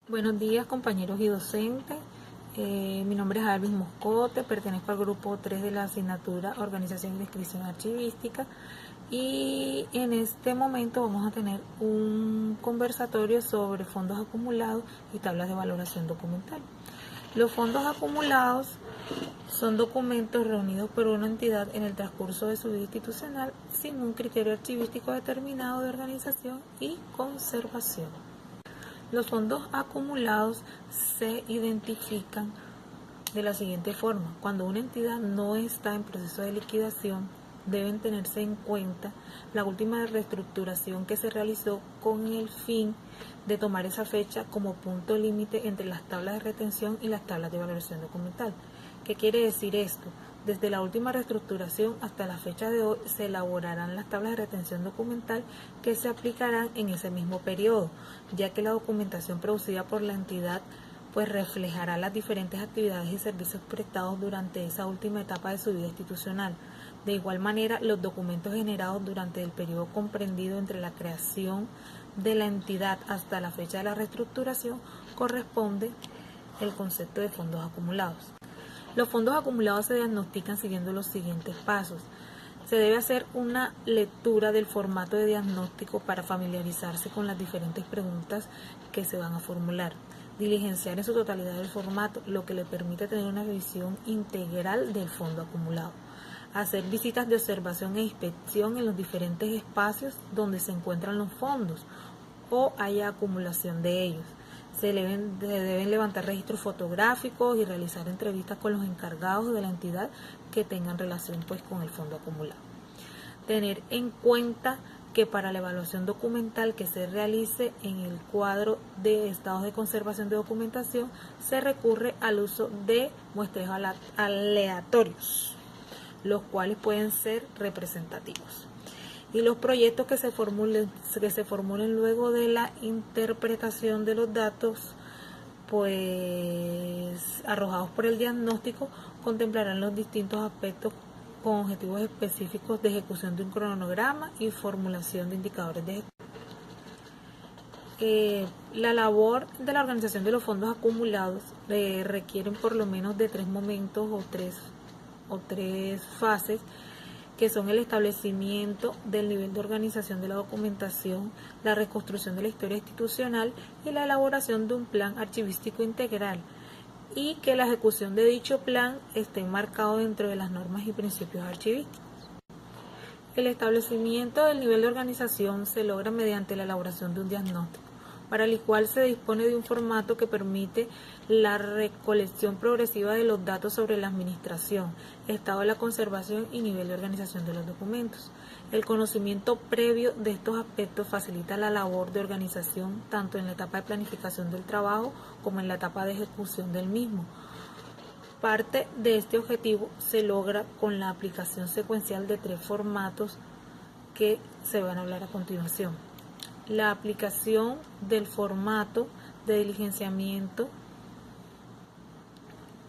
Buenos días, compañeros y docentes. Mi nombre es Alvis Moscote, pertenezco al grupo 3 de la asignatura Organización y Descripción Archivística, y en este momento vamos a tener un conversatorio sobre fondos acumulados y tablas de valoración documental. Los fondos acumulados son documentos reunidos por una entidad en el transcurso de su vida institucional sin un criterio archivístico determinado de organización y conservación. Los fondos acumulados se identifican de la siguiente forma. Cuando una entidad no está en proceso de liquidación, deben tenerse en cuenta la última reestructuración que se realizó con el fin de tomar esa fecha como punto límite entre las tablas de retención y las tablas de valoración documental. ¿Qué quiere decir esto? Desde la última reestructuración hasta la fecha de hoy se elaborarán las tablas de retención documental que se aplicarán en ese mismo periodo, ya que la documentación producida por la entidad pues reflejará las diferentes actividades y servicios prestados durante esa última etapa de su vida institucional. De igual manera, los documentos generados durante el periodo comprendido entre la creación de la entidad hasta la fecha de la reestructuración corresponde el concepto de fondos acumulados. Los fondos acumulados se diagnostican siguiendo los siguientes pasos. Se debe hacer una lectura del formato de diagnóstico para familiarizarse con las diferentes preguntas que se van a formular. Diligenciar en su totalidad el formato, lo que le permite tener una visión integral del fondo acumulado. Hacer visitas de observación e inspección en los diferentes espacios donde se encuentran los fondos o haya acumulación de ellos. Se deben levantar registros fotográficos y realizar entrevistas con los encargados de la entidad que tengan relación con el fondo acumulado. Tener en cuenta que para la evaluación documental que se realice en el cuadro de estados de conservación de documentación se recurre al uso de muestreos aleatorios, los cuales pueden ser representativos. Y los proyectos que se formulen luego de la interpretación de los datos arrojados por el diagnóstico contemplarán los distintos aspectos con objetivos específicos de ejecución de un cronograma y formulación de indicadores de ejecución. La labor de la organización de los fondos acumulados requieren por lo menos de 3 momentos o tres fases, que son el establecimiento del nivel de organización de la documentación, la reconstrucción de la historia institucional y la elaboración de un plan archivístico integral, y que la ejecución de dicho plan esté enmarcado dentro de las normas y principios archivísticos. El establecimiento del nivel de organización se logra mediante la elaboración de un diagnóstico, para el cual se dispone de un formato que permite la recolección progresiva de los datos sobre la administración, estado de la conservación y nivel de organización de los documentos. El conocimiento previo de estos aspectos facilita la labor de organización tanto en la etapa de planificación del trabajo como en la etapa de ejecución del mismo. Parte de este objetivo se logra con la aplicación secuencial de 3 formatos que se van a hablar a continuación. La aplicación del formato de diligenciamiento,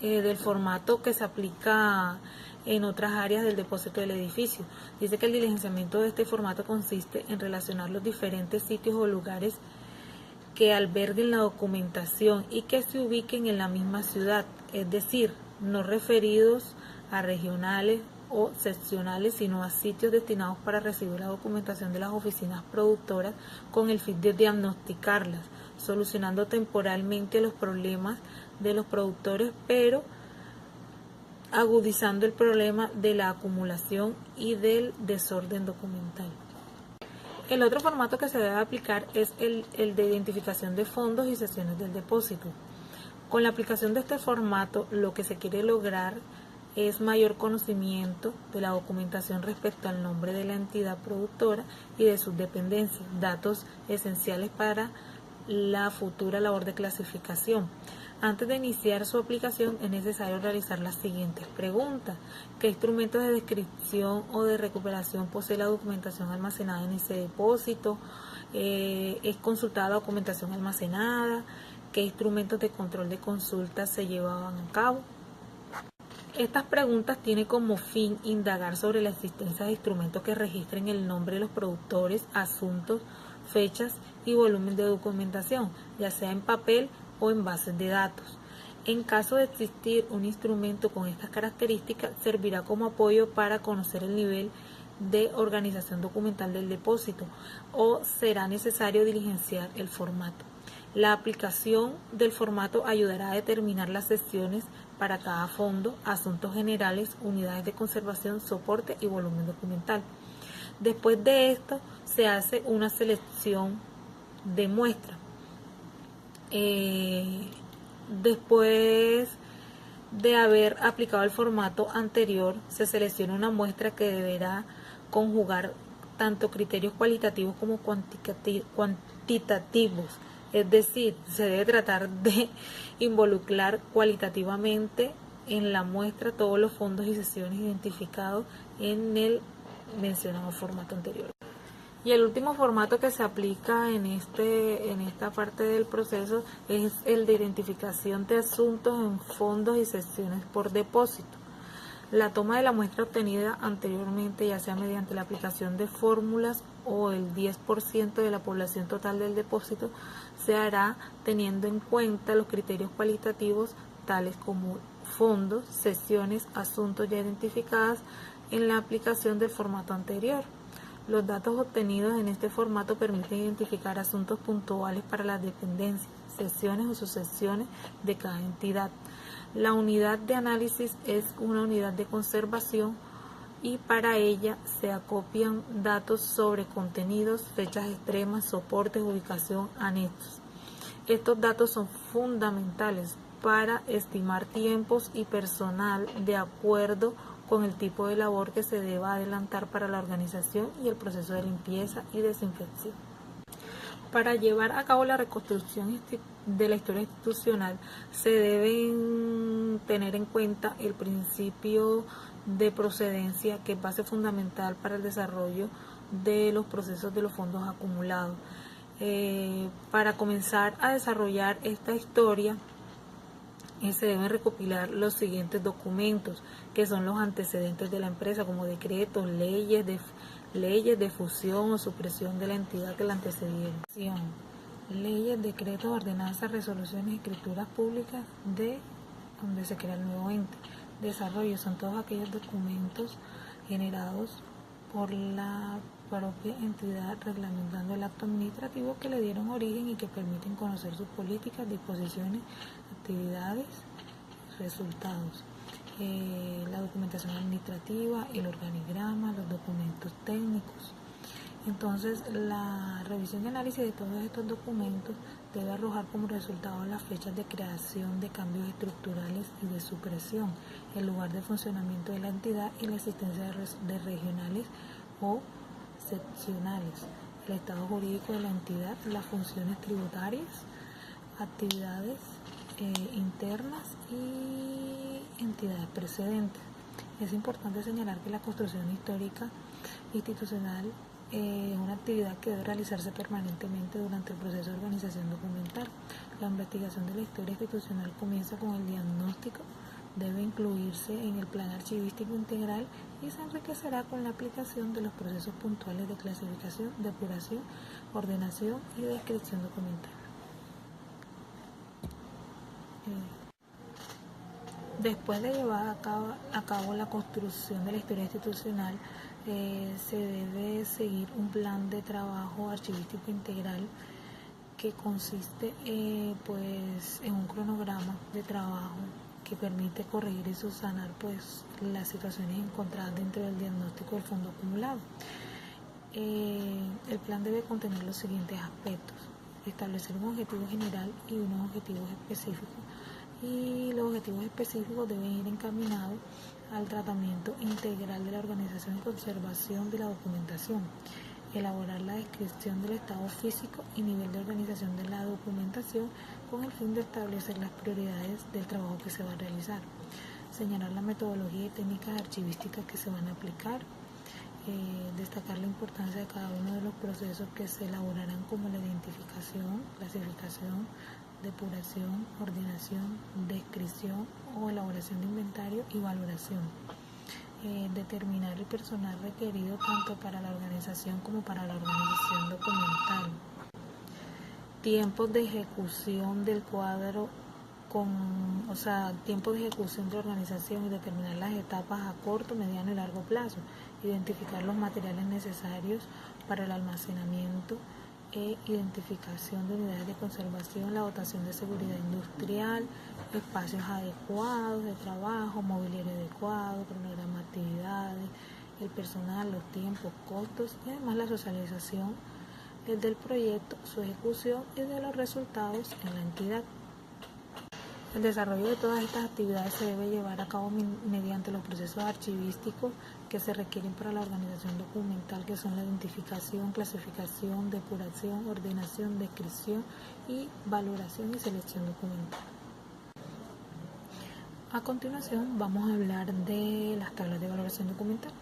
del formato que se aplica en otras áreas del depósito del edificio. Dice que el diligenciamiento de este formato consiste en relacionar los diferentes sitios o lugares que alberguen la documentación y que se ubiquen en la misma ciudad, es decir, no referidos a regionales o seccionales, sino a sitios destinados para recibir la documentación de las oficinas productoras con el fin de diagnosticarlas, solucionando temporalmente los problemas de los productores, pero agudizando el problema de la acumulación y del desorden documental. El otro formato que se debe aplicar es el de identificación de fondos y sesiones del depósito. Con la aplicación de este formato, lo que se quiere lograr es mayor conocimiento de la documentación respecto al nombre de la entidad productora y de sus dependencias, datos esenciales para la futura labor de clasificación. Antes de iniciar su aplicación es necesario realizar las siguientes preguntas. ¿Qué instrumentos de descripción o de recuperación posee la documentación almacenada en ese depósito? ¿Es consultada la documentación almacenada? ¿Qué instrumentos de control de consulta se llevaban a cabo? Estas preguntas tienen como fin indagar sobre la existencia de instrumentos que registren el nombre de los productores, asuntos, fechas y volumen de documentación, ya sea en papel o en bases de datos. En caso de existir un instrumento con estas características, servirá como apoyo para conocer el nivel de organización documental del depósito o será necesario diligenciar el formato. La aplicación del formato ayudará a determinar las sesiones para cada fondo, asuntos generales, unidades de conservación, soporte y volumen documental. Después de esto se hace una selección de muestra. Después de haber aplicado el formato anterior, se selecciona una muestra que deberá conjugar tanto criterios cualitativos como cuantitativos. Es decir, se debe tratar de involucrar cualitativamente en la muestra todos los fondos y sesiones identificados en el mencionado formato anterior. Y el último formato que se aplica en esta parte del proceso es el de identificación de asuntos en fondos y sesiones por depósito. La toma de la muestra obtenida anteriormente, ya sea mediante la aplicación de fórmulas o el 10% de la población total del depósito, se hará teniendo en cuenta los criterios cualitativos tales como fondos, sesiones, asuntos ya identificados en la aplicación del formato anterior. Los datos obtenidos en este formato permiten identificar asuntos puntuales para las dependencias, sesiones o subsesiones de cada entidad. La unidad de análisis es una unidad de conservación y para ella se acopian datos sobre contenidos, fechas extremas, soportes, ubicación, anexos. Estos datos son fundamentales para estimar tiempos y personal de acuerdo con el tipo de labor que se deba adelantar para la organización y el proceso de limpieza y desinfección. Para llevar a cabo la reconstrucción de la historia institucional se deben tener en cuenta el principio de procedencia, que es base fundamental para el desarrollo de los procesos de los fondos acumulados. Para comenzar a desarrollar esta historia, se deben recopilar los siguientes documentos, que son los antecedentes de la empresa, como decretos, leyes de fusión o supresión de la entidad que la antecedieron. Leyes, decretos, ordenanzas, resoluciones, escrituras públicas de donde se crea el nuevo ente. Desarrollo son todos aquellos documentos generados por la propia entidad reglamentando el acto administrativo que le dieron origen y que permiten conocer sus políticas, disposiciones, actividades, resultados. La documentación administrativa, el organigrama, los documentos técnicos. Entonces, la revisión y análisis de todos estos documentos debe arrojar como resultado las fechas de creación de cambios estructurales y de supresión, el lugar de funcionamiento de la entidad y la existencia de regionales o seccionales, el estado jurídico de la entidad, las funciones tributarias, actividades internas y entidades precedentes. Es importante señalar que la construcción histórica institucional es una actividad que debe realizarse permanentemente durante el proceso de organización documental. La investigación de la historia institucional comienza con el diagnóstico, debe incluirse en el plan archivístico integral y se enriquecerá con la aplicación de los procesos puntuales de clasificación, depuración, ordenación y descripción documental. Después de llevar a cabo la construcción de la historia institucional, se debe seguir un plan de trabajo archivístico integral que consiste en un cronograma de trabajo que permite corregir y subsanar las situaciones encontradas dentro del diagnóstico del fondo acumulado. El plan debe contener los siguientes aspectos: establecer un objetivo general y unos objetivos específicos, y los objetivos específicos deben ir encaminados al tratamiento integral de la organización y conservación de la documentación, elaborar la descripción del estado físico y nivel de organización de la documentación con el fin de establecer las prioridades del trabajo que se va a realizar, señalar la metodología y técnicas archivísticas que se van a aplicar, destacar la importancia de cada uno de los procesos que se elaborarán, como la identificación, clasificación, depuración, ordenación, descripción o elaboración de inventario y valoración. determinar el personal requerido tanto para la organización como para la organización documental. Tiempos de ejecución del cuadro tiempo de ejecución de organización y determinar las etapas a corto, mediano y largo plazo. Identificar los materiales necesarios para el almacenamiento e identificación de unidades de conservación, la dotación de seguridad industrial, espacios adecuados de trabajo, mobiliario adecuado, cronograma de actividades, el personal, los tiempos, costos y además la socialización del proyecto, su ejecución y de los resultados en la entidad. El desarrollo de todas estas actividades se debe llevar a cabo mediante los procesos archivísticos que se requieren para la organización documental, que son la identificación, clasificación, depuración, ordenación, descripción y valoración y selección documental. A continuación vamos a hablar de las tablas de valoración documental.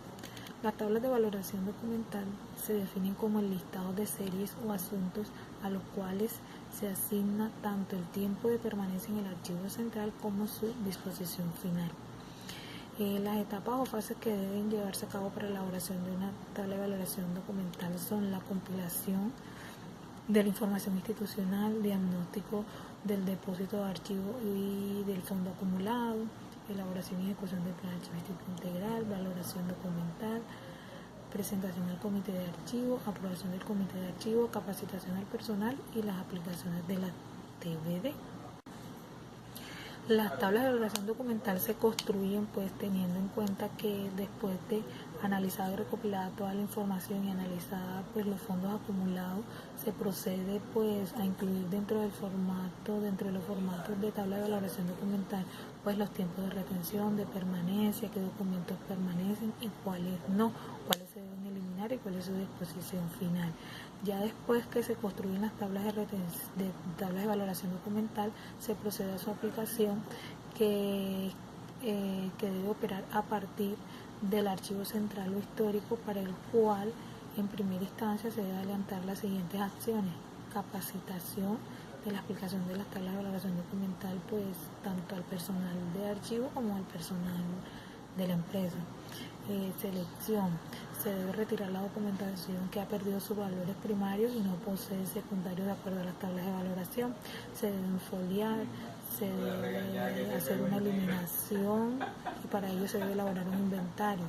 Las tablas de valoración documental se definen como el listado de series o asuntos a los cuales se asigna tanto el tiempo de permanencia en el archivo central como su disposición final. Las etapas o fases que deben llevarse a cabo para la elaboración de una tabla de valoración documental son la compilación de la información institucional, diagnóstico del depósito de archivo y del fondo acumulado, elaboración y ejecución del plan archivístico integral, valoración documental, presentación al comité de archivo, aprobación del comité de archivo, capacitación al personal y las aplicaciones de la TVD. Las tablas de valoración documental se construyen teniendo en cuenta que después de analizada y recopilada toda la información y analizada los fondos acumulados, se procede a incluir dentro de los formatos de tabla de valoración documental los tiempos de retención, de permanencia, qué documentos permanecen y cuáles no, cuáles se deben eliminar y cuál es su disposición final. Ya después que se construyen las tablas de valoración documental, se procede a su aplicación que debe operar a partir del archivo central o histórico, para el cual en primera instancia se debe adelantar las siguientes acciones: capacitación de la aplicación de las tablas de valoración documental tanto al personal de archivo como al personal de la empresa. Selección: se debe retirar la documentación que ha perdido sus valores primarios y no posee secundarios de acuerdo a las tablas de valoración. Se deben foliar, se debe hacer una eliminación y para ello se debe elaborar un inventario.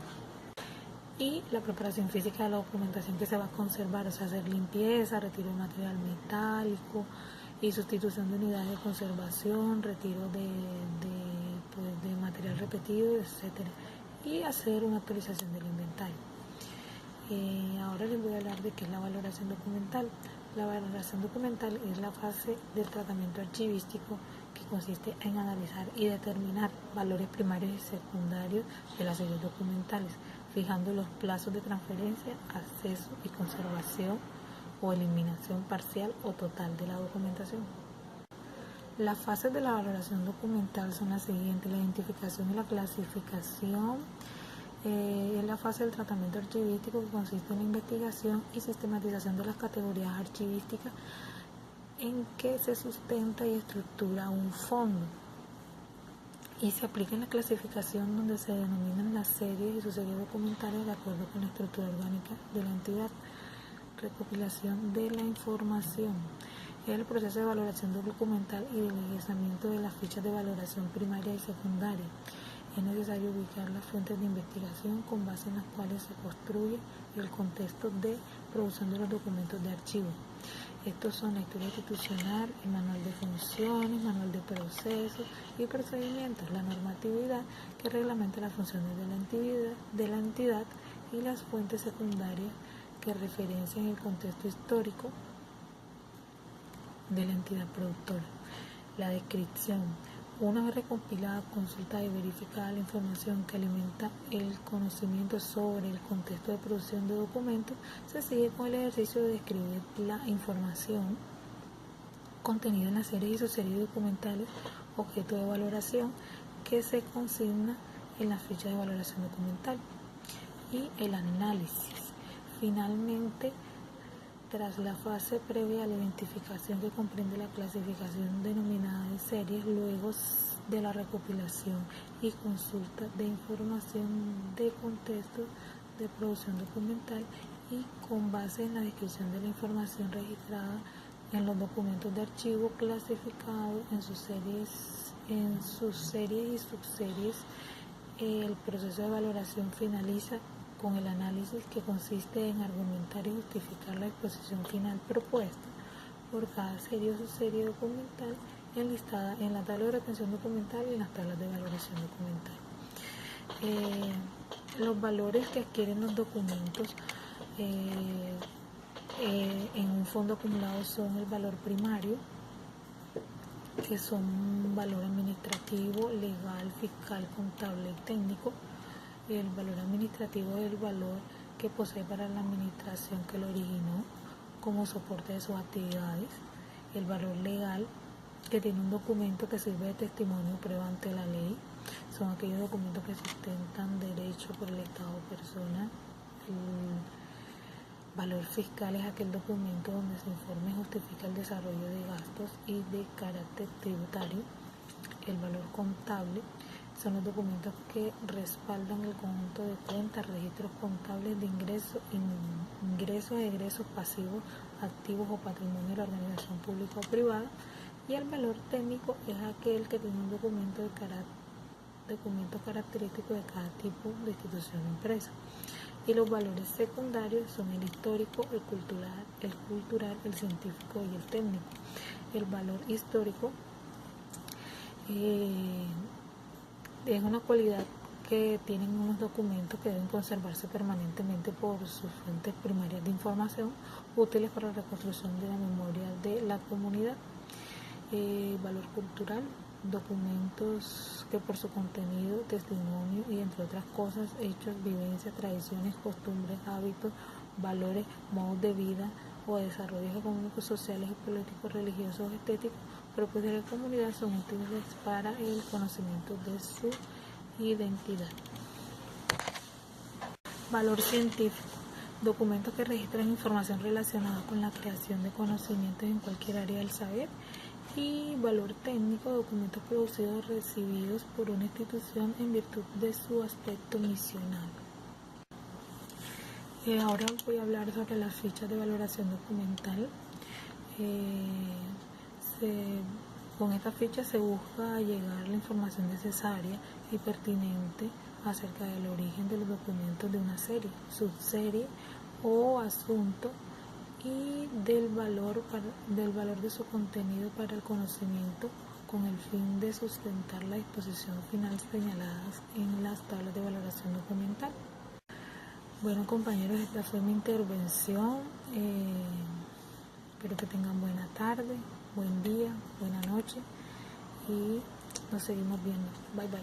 Y la preparación física de la documentación que se va a conservar, hacer limpieza, retiro de material metálico y sustitución de unidades de conservación, retiro de material repetido, etcétera, y hacer una actualización del inventario. Ahora les voy a hablar de qué es la valoración documental. La valoración documental es la fase del tratamiento archivístico que consiste en analizar y determinar valores primarios y secundarios de las series documentales, fijando los plazos de transferencia, acceso y conservación o eliminación parcial o total de la documentación. Las fases de la valoración documental son las siguientes: la identificación y la clasificación. Es la fase del tratamiento archivístico que consiste en la investigación y sistematización de las categorías archivísticas en que se sustenta y estructura un fondo, y se aplica en la clasificación, donde se denominan las series y sus series documentales de acuerdo con la estructura orgánica de la entidad. Recopilación de la información: es el proceso de valoración documental y del ingresamiento de las fichas de valoración primaria y secundaria. Es necesario ubicar las fuentes de investigación con base en las cuales se construye el contexto de producción de los documentos de archivo. Estos son la historia institucional, el manual de funciones, manual de procesos y procedimientos, la normatividad que reglamenta las funciones de la entidad y las fuentes secundarias que referencian el contexto histórico de la entidad productora. La descripción: una vez recopilada, consultada y verificada la información que alimenta el conocimiento sobre el contexto de producción de documentos, se sigue con el ejercicio de describir la información contenida en las series y subseries documentales objeto de valoración que se consigna en la ficha de valoración documental, y el análisis. Finalmente, tras la fase previa a la identificación que comprende la clasificación denominada de series, luego de la recopilación y consulta de información de contexto de producción documental y con base en la descripción de la información registrada en los documentos de archivo clasificados en sus series y subseries, el proceso de valoración finaliza con el análisis, que consiste en argumentar y justificar la exposición final propuesta por cada serie o subserie documental enlistada en la tabla de retención documental y en las tablas de valoración documental. Los valores que adquieren los documentos en un fondo acumulado son el valor primario, que son un valor administrativo, legal, fiscal, contable y técnico. El valor administrativo es el valor que posee para la administración que lo originó como soporte de sus actividades. El valor legal, que tiene un documento que sirve de testimonio o prueba ante la ley. Son aquellos documentos que sustentan derechos por el Estado o persona. El valor fiscal es aquel documento donde se informa y justifica el desarrollo de gastos y de carácter tributario. El valor contable son los documentos que respaldan el conjunto de cuentas, registros contables de ingresos, egresos, pasivos, activos o patrimonio de la organización pública o privada. Y el valor técnico es aquel que tiene un documento característico de cada tipo de institución o empresa. Y los valores secundarios son el histórico, el cultural, el científico y el técnico. El valor histórico es una cualidad que tienen unos documentos que deben conservarse permanentemente por sus fuentes primarias de información útiles para la reconstrucción de la memoria de la comunidad. Valor cultural, documentos que por su contenido, testimonio y entre otras cosas, hechos, vivencias, tradiciones, costumbres, hábitos, valores, modos de vida o desarrollos económicos, sociales, políticos, religiosos, estéticos propios de la comunidad son útiles para el conocimiento de su identidad. Valor científico, documentos que registran información relacionada con la creación de conocimientos en cualquier área del saber. Y valor técnico, documentos producidos o recibidos por una institución en virtud de su aspecto misional. Ahora voy a hablar sobre las fichas de valoración documental. Con esta ficha se busca llegar la información necesaria y pertinente acerca del origen de los documentos de una serie, subserie o asunto, y del valor de su contenido para el conocimiento, con el fin de sustentar la disposición final señaladas en las tablas de valoración documental. Bueno, compañeros, esta fue mi intervención. Espero que tengan buena tarde, buen día, buena noche y nos seguimos viendo. Bye bye.